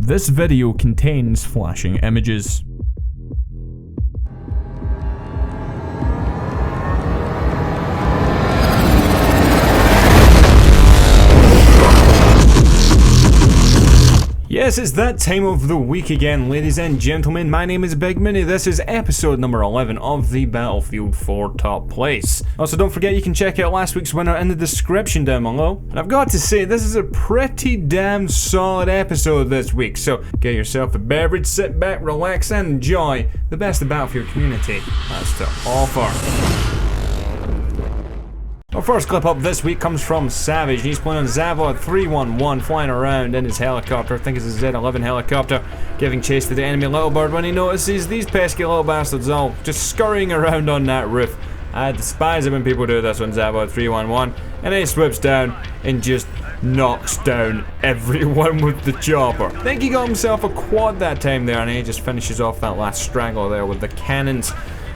This video contains flashing images. Yes, it's that time of the week again, ladies and gentlemen. My name is Big Mini. This is episode number 11 of the Battlefield 4 Top Place. Also, don't forget you can check out last week's winner in the description down below. And I've got to say, this is a pretty damn solid episode this week. So get yourself a beverage, sit back, relax, and enjoy the best the Battlefield community has to offer. Our first clip up this week comes from Savage. He's playing on Zavod 311, flying around in his helicopter. I think it's a Z11 helicopter, giving chase to the enemy Little Bird when he notices these pesky little bastards all just scurrying around on that roof. I despise it when people do this on Zavod 311, and he swoops down and just knocks down everyone with the chopper. I think he got himself a quad that time there, and he just finishes off that last straggler there with the cannons.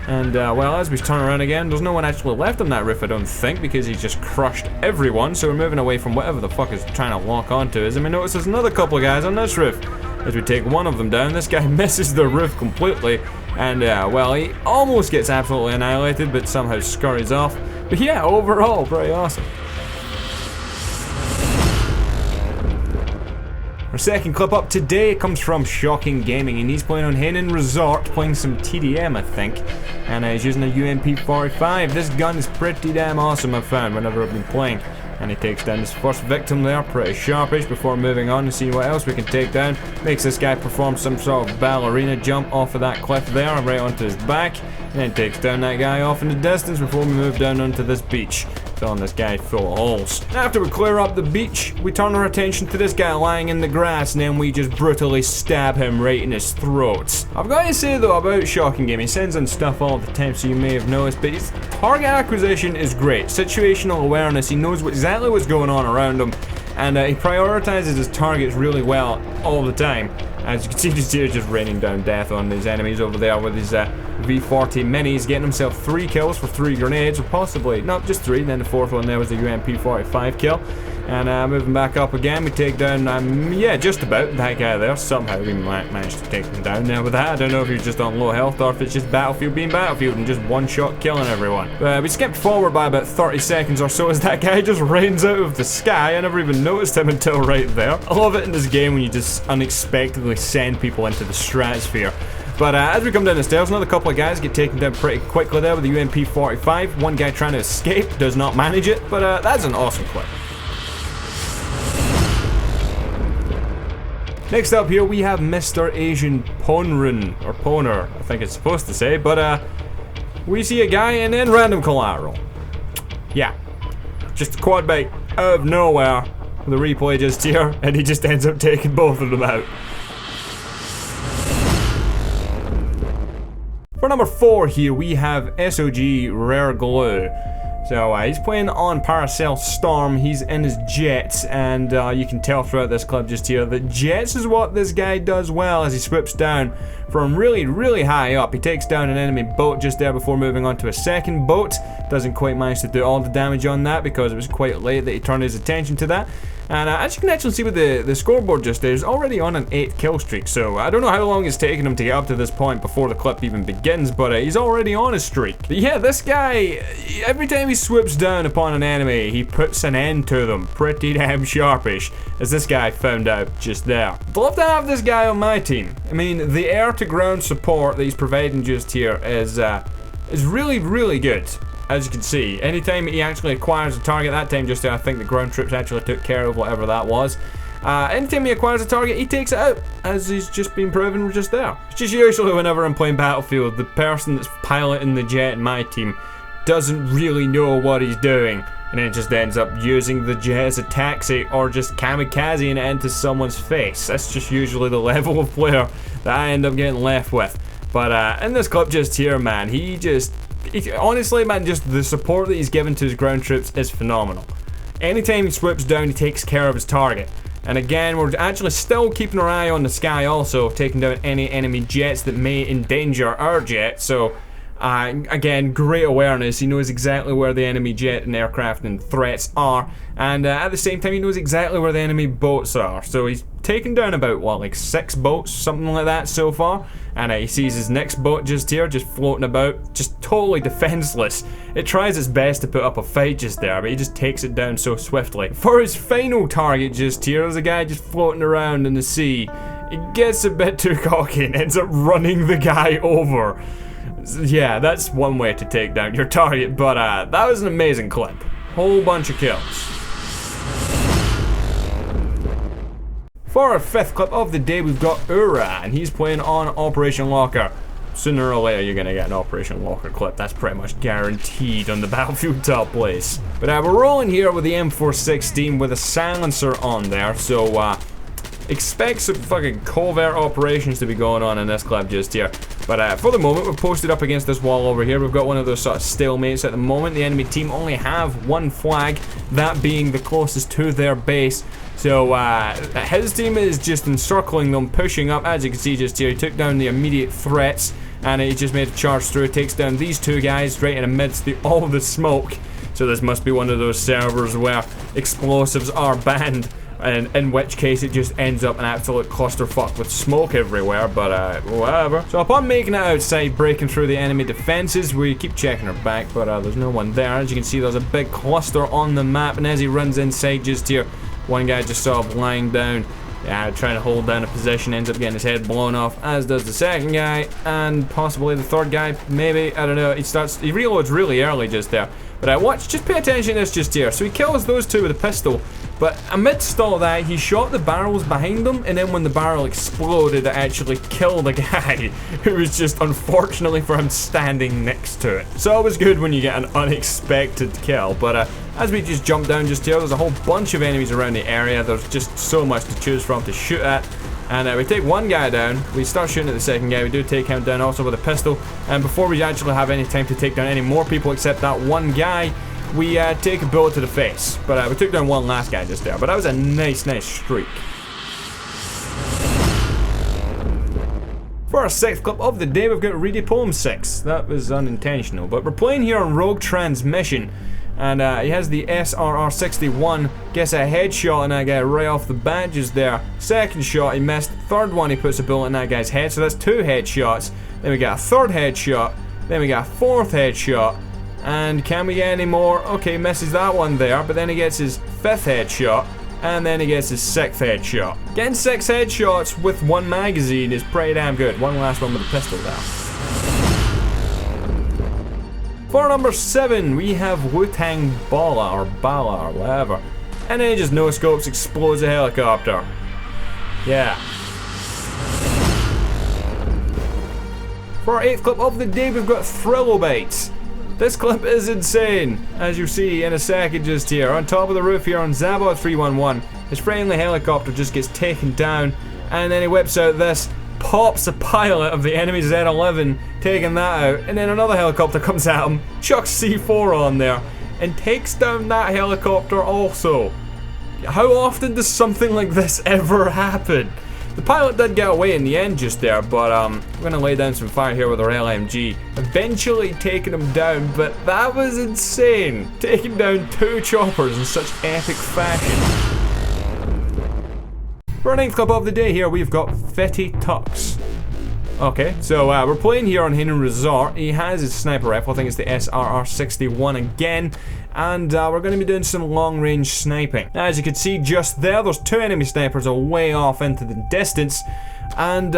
And, well, as we turn around again, there's no one actually left on that roof, I don't think, because he's just crushed everyone, so we're moving away from whatever the fuck is trying to lock onto us. And we notice there's another couple of guys on this roof. As we take one of them down, this guy misses the roof completely, and, well, he almost gets absolutely annihilated, but somehow scurries off. But yeah, overall, pretty awesome. Our second clip up today comes from Shocking Gaming, and he's playing on Henan Resort, playing some TDM, I think, and he's using a UMP-45. This gun is pretty damn awesome, I've found, whenever I've been playing. And he takes down his first victim there, pretty sharpish, before moving on to see what else we can take down. Makes this guy perform some sort of ballerina jump off of that cliff there, right onto his back, and then takes down that guy off in the distance before we move down onto this beach, filling this guy full of holes. After we clear up the beach, we turn our attention to this guy lying in the grass, and then we just brutally stab him right in his throat. I've got to say though about Shocking Game, he sends in stuff all the time, so you may have noticed, but his target acquisition is great. Situational awareness, he knows exactly what's going on around him, and he prioritizes his targets really well all the time. As you can see, just here, just raining down death on these enemies over there with his V40 minis, getting himself 3 kills for 3 grenades, or possibly, not just 3, then the fourth one there was the UMP-45 kill. And moving back up again, we take down, yeah, just about that guy there. Somehow we managed to take him down there with that. I don't know if he's just on low health or if it's just Battlefield being Battlefield and just one-shot killing everyone. We skipped forward by about 30 seconds or so as that guy just rains out of the sky. I never even noticed him until right there. I love it in this game when you just unexpectedly send people into the stratosphere. But as we come down the stairs, another couple of guys get taken down pretty quickly there with the UMP-45. One guy trying to escape, does not manage it, but that's an awesome clip. Next up here we have Mr. Asian Ponrun, or Poner, I think it's supposed to say, but we see a guy and then random collateral. Yeah, just a quad bait out of nowhere, the replay just here, and he just ends up taking both of them out. For number 4 here we have SOG Rare Glue. So he's playing on Paracel Storm, he's in his jets, and you can tell throughout this clip just here that jets is what this guy does well as he swoops down from really, really high up. He takes down an enemy boat just there before moving on to a second boat. Doesn't quite manage to do all the damage on that because it was quite late that he turned his attention to that. And as you can actually see with the scoreboard just there, he's already on an 8 kill streak, so I don't know how long it's taken him to get up to this point before the clip even begins, but he's already on a streak. But yeah, this guy, every time he swoops down upon an enemy, he puts an end to them pretty damn sharpish, as this guy found out just there. I'd love to have this guy on my team. I mean, the air-to-ground support that he's providing just here is really, really good. As you can see, anytime he actually acquires a target, that time just there, I think the ground troops actually took care of whatever that was. Anytime he acquires a target, he takes it out, as he's just been proven just there. It's just usually whenever I'm playing Battlefield, the person that's piloting the jet in my team doesn't really know what he's doing, and then just ends up using the jet as a taxi or just kamikazing it into someone's face. That's just usually the level of player that I end up getting left with. But in this clip just here, man, honestly, man, just the support that he's given to his ground troops is phenomenal. Anytime he swoops down, he takes care of his target. And again, we're actually still keeping our eye on the sky also, taking down any enemy jets that may endanger our jet. So Again, great awareness. He knows exactly where the enemy jet and aircraft and threats are, and at the same time he knows exactly where the enemy boats are. So he's taken down about, what, like 6 boats, something like that so far, and he sees his next boat just here, just floating about, just totally defenseless. It tries its best to put up a fight just there, but he just takes it down so swiftly. For his final target just here, there's a guy just floating around in the sea. He gets a bit too cocky and ends up running the guy over. Yeah, that's one way to take down your target, but that was an amazing clip. Whole bunch of kills. For our 5th clip of the day, we've got Ura, and he's playing on Operation Locker. Sooner or later, you're gonna get an Operation Locker clip. That's pretty much guaranteed on the Battlefield Top Place. But we're rolling here with the M416 with a silencer on there, so expect some fucking covert operations to be going on in this clip just here. But for the moment, we're posted up against this wall over here. We've got one of those sort of stalemates at the moment. The enemy team only have one flag, that being the closest to their base. So his team is just encircling them, pushing up. As you can see just here, he took down the immediate threats, and he just made a charge through. Takes down these 2 guys right in amidst all the smoke. So this must be one of those servers where explosives are banned, and in which case it just ends up an absolute clusterfuck with smoke everywhere, but whatever. So upon making it outside, breaking through the enemy defenses, we keep checking our back, but there's no one there. As you can see, there's a big cluster on the map, and as he runs inside just here, one guy just sort of lying down, trying to hold down a position, ends up getting his head blown off, as does the second guy, and possibly the third guy, maybe, I don't know. He reloads really early just there. But watch, just pay attention to this just here. So he kills those 2 with a pistol, but amidst all that, he shot the barrels behind them, and then when the barrel exploded, it actually killed a guy who was just, unfortunately for him, standing next to it. So it was good when you get an unexpected kill, but as we just jump down just here, there's a whole bunch of enemies around the area. There's just so much to choose from to shoot at. And we take one guy down, we start shooting at the second guy, we do take him down also with a pistol, and before we actually have any time to take down any more people except that one guy, we take a bullet to the face. But we took down one last guy just there, but that was a nice streak. For our 6th clip of the day, we've got Redeploy 6. That was unintentional, but we're playing here on Rogue Transmission. And he has the SRR-61, gets a headshot on that guy right off the bat just there. Second shot, he missed. Third one, he puts a bullet in that guy's head, so that's 2 headshots. Then we got a 3rd headshot. Then we got a 4th headshot. And can we get any more? Okay, misses that one there, but then he gets his 5th headshot. And then he gets his 6th headshot. Getting 6 headshots with 1 magazine is pretty damn good. One last one with a pistol there. For number 7, we have Wu-Tang Bala, or whatever. And then he just no-scopes, explodes a helicopter. Yeah. For our 8th clip of the day, we've got Thrillobites. This clip is insane, as you see in a second just here. On top of the roof here on Zabot 311, his friendly helicopter just gets taken down, and then he whips out this, pops a pilot of the enemy Z11, taking that out, and then another helicopter comes at him, chucks C4 on there, and takes down that helicopter also. How often does something like this ever happen? The pilot did get away in the end just there, but we're gonna lay down some fire here with our LMG, eventually taking him down, but that was insane, taking down 2 choppers in such epic fashion. For our 9th clip of the day here, we've got Fetty Tux. Okay, so we're playing here on Haenan Resort. He has his sniper rifle, I think it's the SRR-61 again, and we're going to be doing some long-range sniping. As you can see just there's 2 enemy snipers away off into the distance, and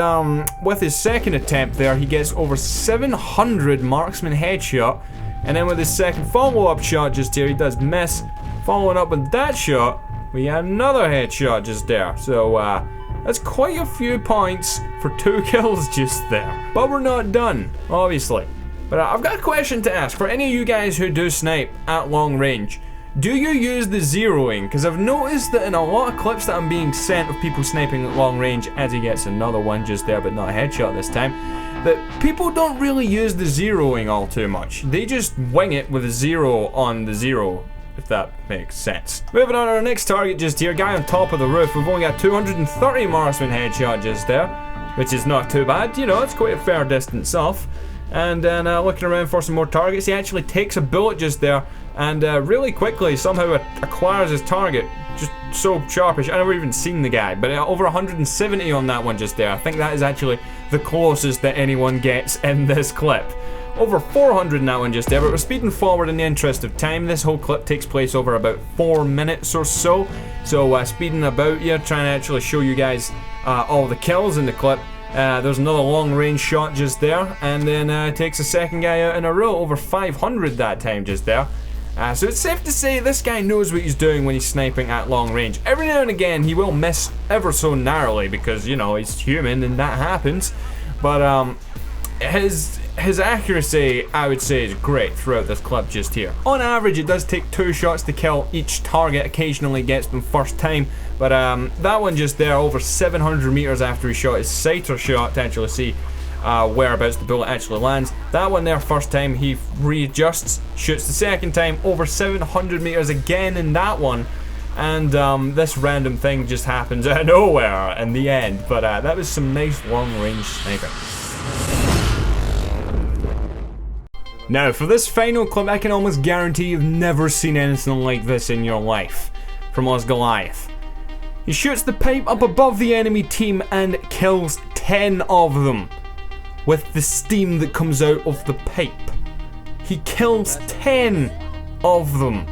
with his second attempt there, he gets over 700 marksman headshot, and then with his second follow-up shot just here, he does miss. Following up with that shot, we had another headshot just there, so that's quite a few points for 2 kills just there. But we're not done, obviously. But I've got a question to ask for any of you guys who do snipe at long range. Do you use the zeroing? Because I've noticed that in a lot of clips that I'm being sent of people sniping at long range, as he gets another one just there, but not a headshot this time, that people don't really use the zeroing all too much. They just wing it with a 0 on the 0. If that makes sense. Moving on to our next target just here, guy on top of the roof. We've only got 230 marksman headshot just there, which is not too bad, you know, it's quite a fair distance off. And then looking around for some more targets, he actually takes a bullet just there, and really quickly somehow acquires his target. Just so sharpish. I never even seen the guy, but over 170 on that one just there. I think that is actually the closest that anyone gets in this clip. Over 400 in that one just there, but we're speeding forward in the interest of time. This whole clip takes place over about 4 minutes or so. So speeding about here, trying to actually show you guys all the kills in the clip. There's another long range shot just there, and then takes a second guy out in a row, over 500 that time just there. So it's safe to say this guy knows what he's doing when he's sniping at long range. Every now and again he will miss ever so narrowly because, you know, he's human and that happens. But his accuracy, I would say, is great throughout this clip just here. On average, it does take 2 shots to kill each target. Occasionally gets them first time, but that one just there, over 700 meters after he shot his sighter shot to actually see whereabouts the bullet actually lands. That one there, first time, he readjusts, shoots the second time, over 700 meters again in that one. And this random thing just happens out of nowhere in the end. But that was some nice long-range sniping. Now, for this final clip, I can almost guarantee you've never seen anything like this in your life from Osgoliath. He shoots the pipe up above the enemy team and kills 10 of them with the steam that comes out of the pipe. He kills 10 of them.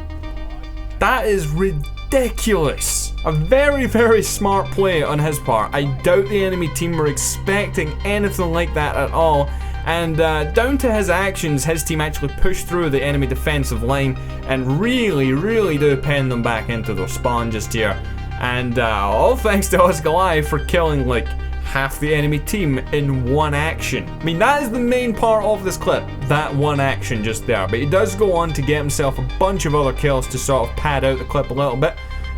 That is ridiculous. A very, very smart play on his part. I doubt the enemy team were expecting anything like that at all. And down to his actions, his team actually pushed through the enemy defensive line and really, really do pen them back into their spawn just here. And all thanks to Osgoliath for killing like half the enemy team in one action. I mean, that is the main part of this clip, that one action just there. But he does go on to get himself a bunch of other kills to sort of pad out the clip a little bit.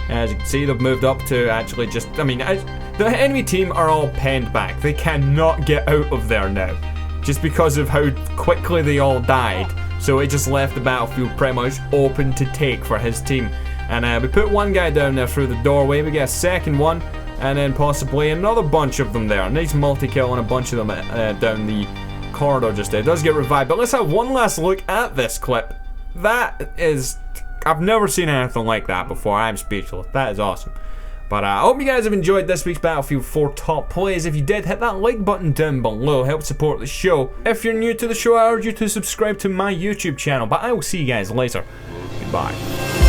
As you can see, they've moved up to actually just, I mean, the enemy team are all penned back. They cannot get out of there now, just because of how quickly they all died. So it just left the battlefield pretty much open to take for his team. And we put one guy down there through the doorway, we get a second one, and then possibly another bunch of them there. Nice multi-kill on a bunch of them down the corridor just there. It does get revived, but let's have one last look at this clip. That is, I've never seen anything like that before. I'm speechless. That is awesome. But I hope you guys have enjoyed this week's Battlefield 4 top plays. If you did, hit that like button down below. Help support the show. If you're new to the show, I urge you to subscribe to my YouTube channel. But I will see you guys later. Goodbye.